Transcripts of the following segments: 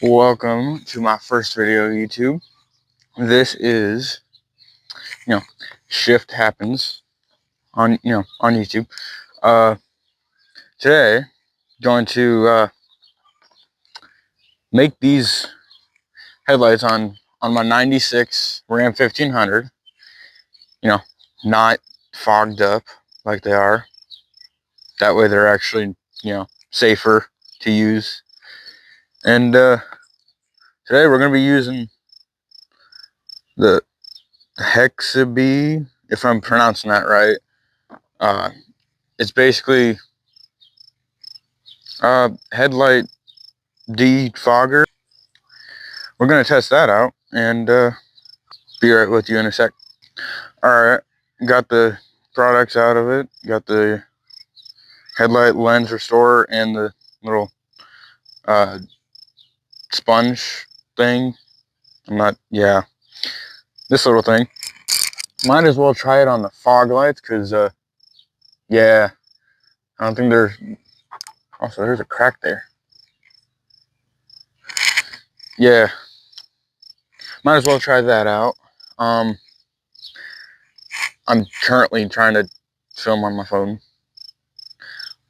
Welcome to my first video YouTube. This is, you know, shift happens on, on YouTube. Uh, Today, going to make these headlights on my '96 Ram 1500. You know, not fogged up like they are. That way, they're actually, safer to use. And today, we're going to be using the Hexabe, if I'm pronouncing that right. It's basically Headlight Defogger. We're gonna test that out and be right with you in a sec. All right, got the products out of it. Got the headlight lens restorer and the little uh, sponge thing. This little thing. Might as well try it on the fog lights because, yeah, I don't think there's. Also, there's a crack there. Yeah, might as well try that out. I'm currently trying to film on my phone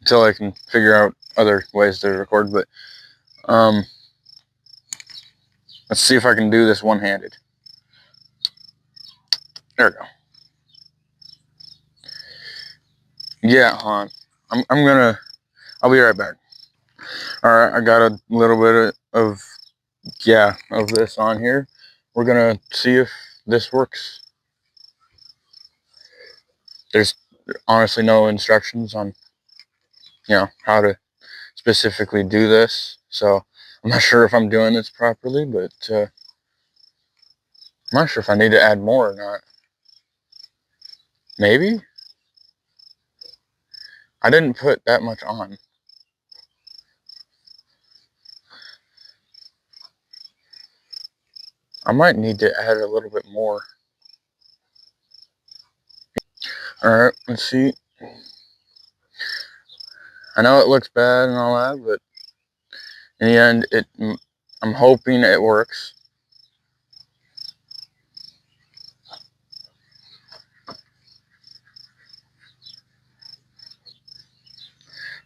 until I can figure out other ways to record, but let's see if I can do this one-handed. There we go. Yeah, hon. I'll be right back. All right, I got a little bit of this on here. We're gonna see if this works. There's honestly no instructions on, how to specifically do this. So I'm not sure if I'm doing this properly, but I'm not sure if I need to add more or not. Maybe? I didn't put that much on. I might need to add a little bit more. All right, let's see. I know it looks bad and all that, but in the end, I'm hoping it works.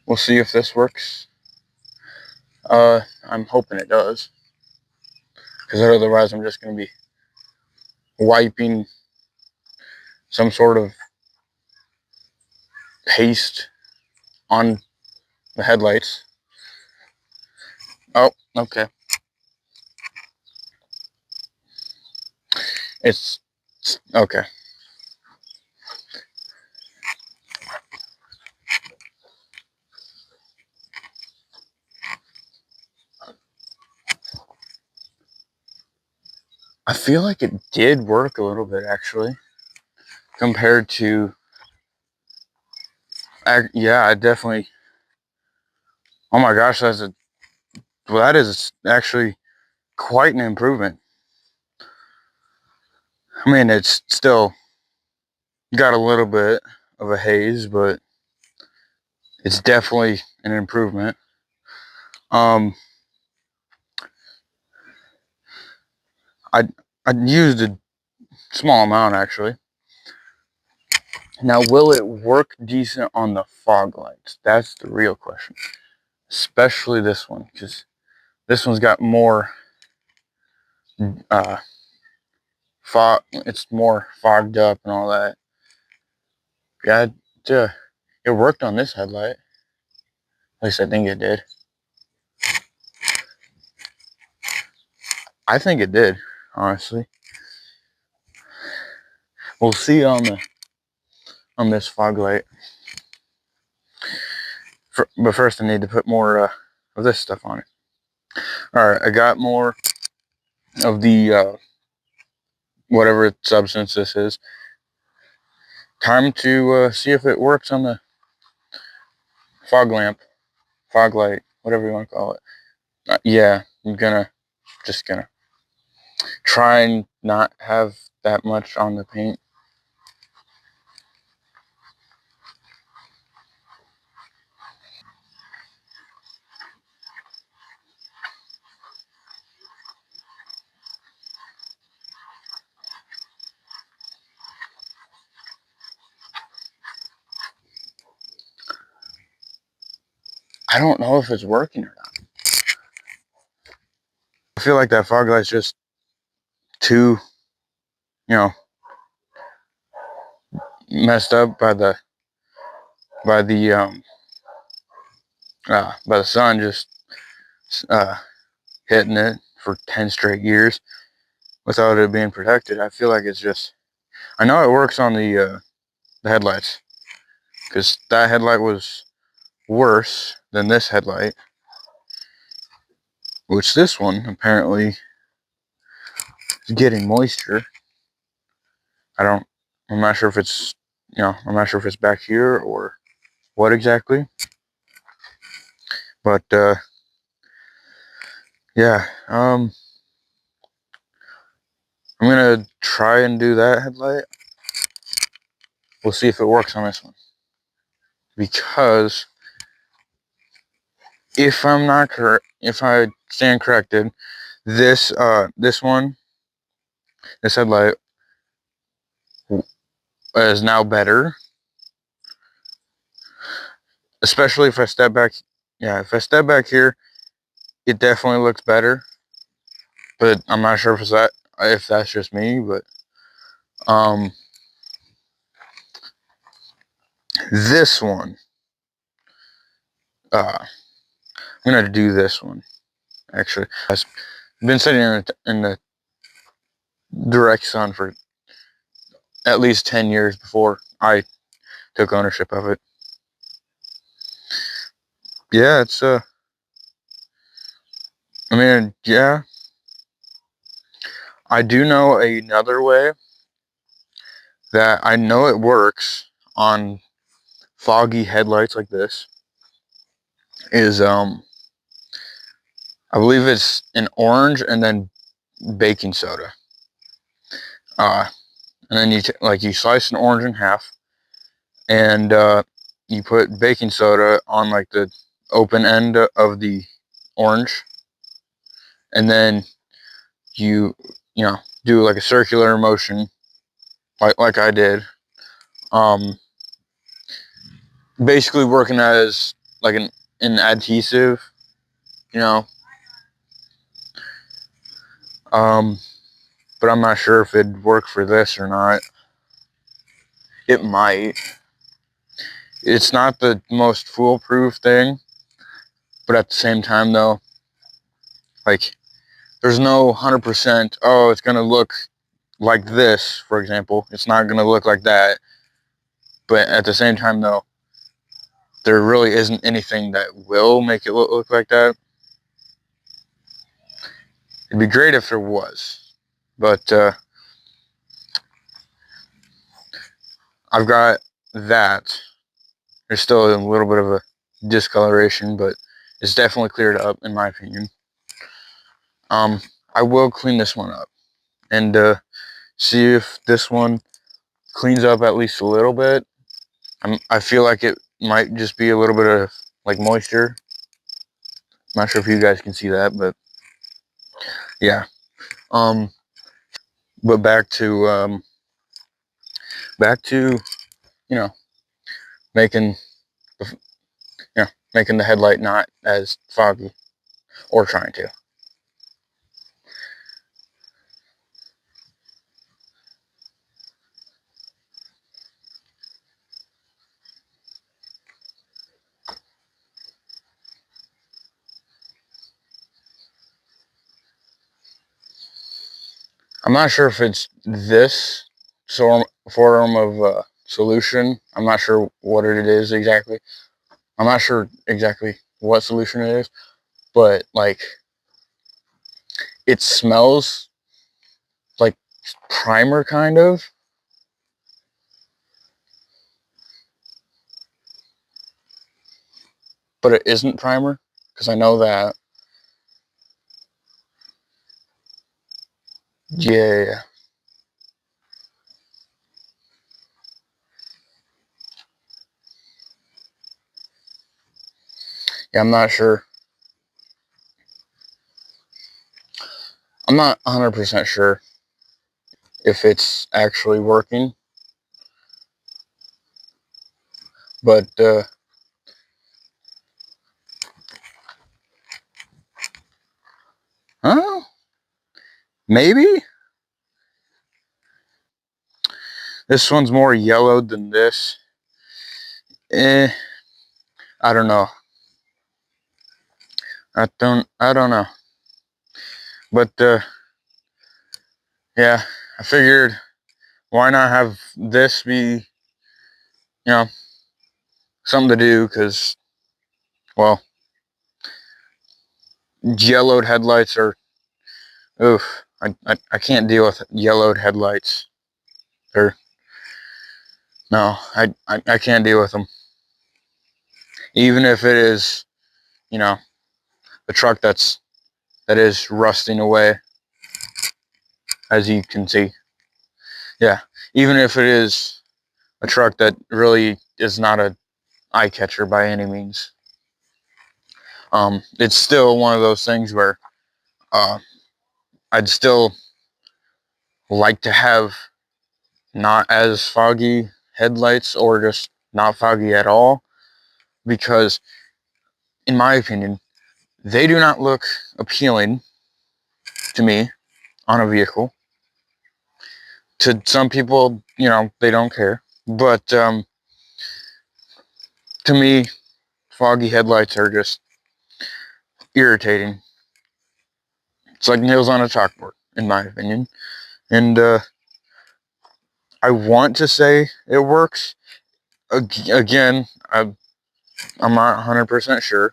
We'll see if this works. I'm hoping it does, because otherwise I'm just going to be wiping some sort of paste on the headlights. Oh, okay. It's okay. I feel like it did work a little bit, actually, compared to, yeah, I definitely, oh my gosh, that is actually quite an improvement. I mean, it's still got a little bit of a haze, but it's definitely an improvement. I I used a small amount, actually. Now, will it work decent on the fog lights? That's the real question. Especially this one, because this one's got more fog. It's more fogged up and all that. Yeah, it worked on this headlight. At least I think it did. I think it did, honestly. We'll see on this fog light. But first, I need to put more of this stuff on it. All right, I got more of the whatever substance this is. Time to see if it works on the fog lamp, fog light, whatever you want to call it. Yeah, I'm just gonna try and not have that much on the paint. I don't know if it's working or not. I feel like that fog light's just too, you know, messed up by the sun just hitting it for 10 straight years without it being protected. I feel like it's just, I know it works on the headlights, because that headlight was worse than this headlight, which this one apparently is getting moisture. I'm not sure if it's, I'm not sure if it's back here or what exactly, but yeah, I'm gonna try and do that headlight. We'll see if it works on this one, because if I'm not correct, if I stand corrected, this one, this headlight is now better, especially if I step back. Yeah, if I step back here, it definitely looks better, but I'm not sure if that's just me. But this one, I'm gonna do this one. Actually, I've been sitting in the direct sun for at least 10 years before I took ownership of it. Yeah, it's I mean, yeah, I do know another way that I know it works on foggy headlights like this. Is I believe it's an orange and then baking soda. And then you slice an orange in half, and you put baking soda on like the open end of the orange, and then you do like a circular motion, like I did. Basically working as like an adhesive, you know. But I'm not sure if it'd work for this or not. It might. It's not the most foolproof thing, but at the same time though, like, there's no 100%, oh, it's gonna look like this, for example. It's not gonna look like that. But at the same time though, there really isn't anything that will make it look like that. It'd be great if there was, but I've got that. There's still a little bit of a discoloration, but it's definitely cleared up in my opinion. I will clean this one up and see if this one cleans up at least a little bit. I feel like it might just be a little bit of like moisture. I'm not sure if you guys can see that, but yeah. But back to you know making making the headlight not as foggy, or trying to. I'm not sure if it's this form of solution. I'm not sure what it is exactly. I'm not sure exactly what solution it is, but like, it smells like primer kind of, but it isn't primer, because I know that. Yeah. Yeah, I'm not sure. I'm not 100% sure if it's actually working, but Maybe this one's more yellowed than this. I don't know. I don't know. But yeah, I figured why not have this be, something to do, because, well, yellowed headlights are, oof, I can't deal with yellowed headlights. Or, no, I can't deal with them. Even if it is, a truck that is rusting away, as you can see. Yeah, even if it is a truck that really is not a eye catcher by any means. It's still one of those things where I'd still like to have not as foggy headlights, or just not foggy at all, because in my opinion, they do not look appealing to me on a vehicle. To some people, they don't care, but to me, foggy headlights are just irritating. It's like nails on a chalkboard, in my opinion. And I want to say it works. Again, I'm not 100% sure,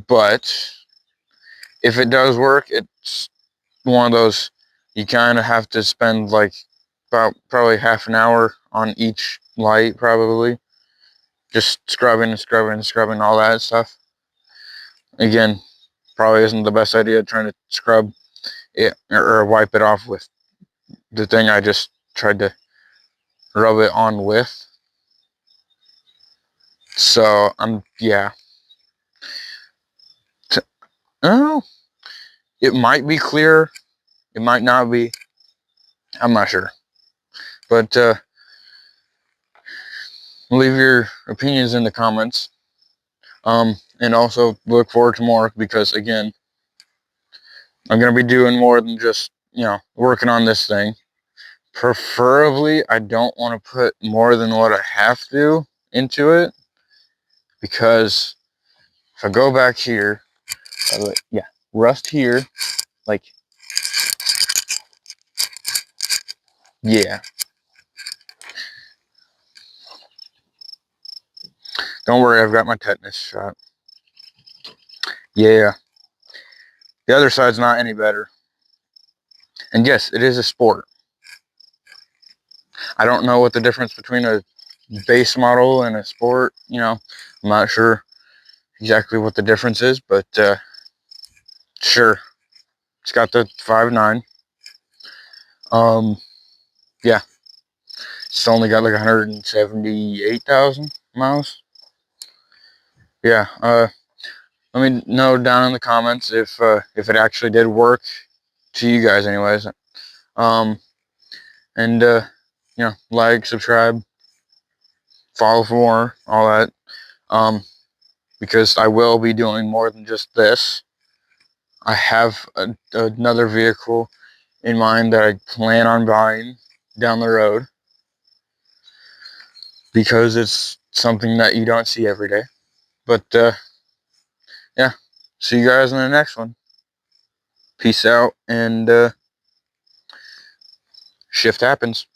but if it does work, it's one of those, you kind of have to spend like about probably half an hour on each light, probably just scrubbing and scrubbing and scrubbing all that stuff. Again, probably isn't the best idea trying to scrub it or wipe it off with the thing I just tried to rub it on with. So yeah. Oh, it might be clear, it might not be. I'm not sure, but leave your opinions in the comments. And also look forward to more, because again, I'm gonna be doing more than just working on this thing. Preferably, I don't want to put more than what I have to into it, because if I go back here, yeah, rust here, like, yeah. Don't worry, I've got my tetanus shot. Yeah. The other side's not any better. And yes, it is a sport. I don't know what the difference between a base model and a sport, I'm not sure exactly what the difference is, but sure. It's got the 5.9. Yeah. It's only got like 178,000 miles. Yeah. Let me know down in the comments if it actually did work to you guys, anyways. And like, subscribe, follow for more, all that. Because I will be doing more than just this. I have another vehicle in mind that I plan on buying down the road, because it's something that you don't see every day. But yeah, see you guys in the next one. Peace out, and shift happens.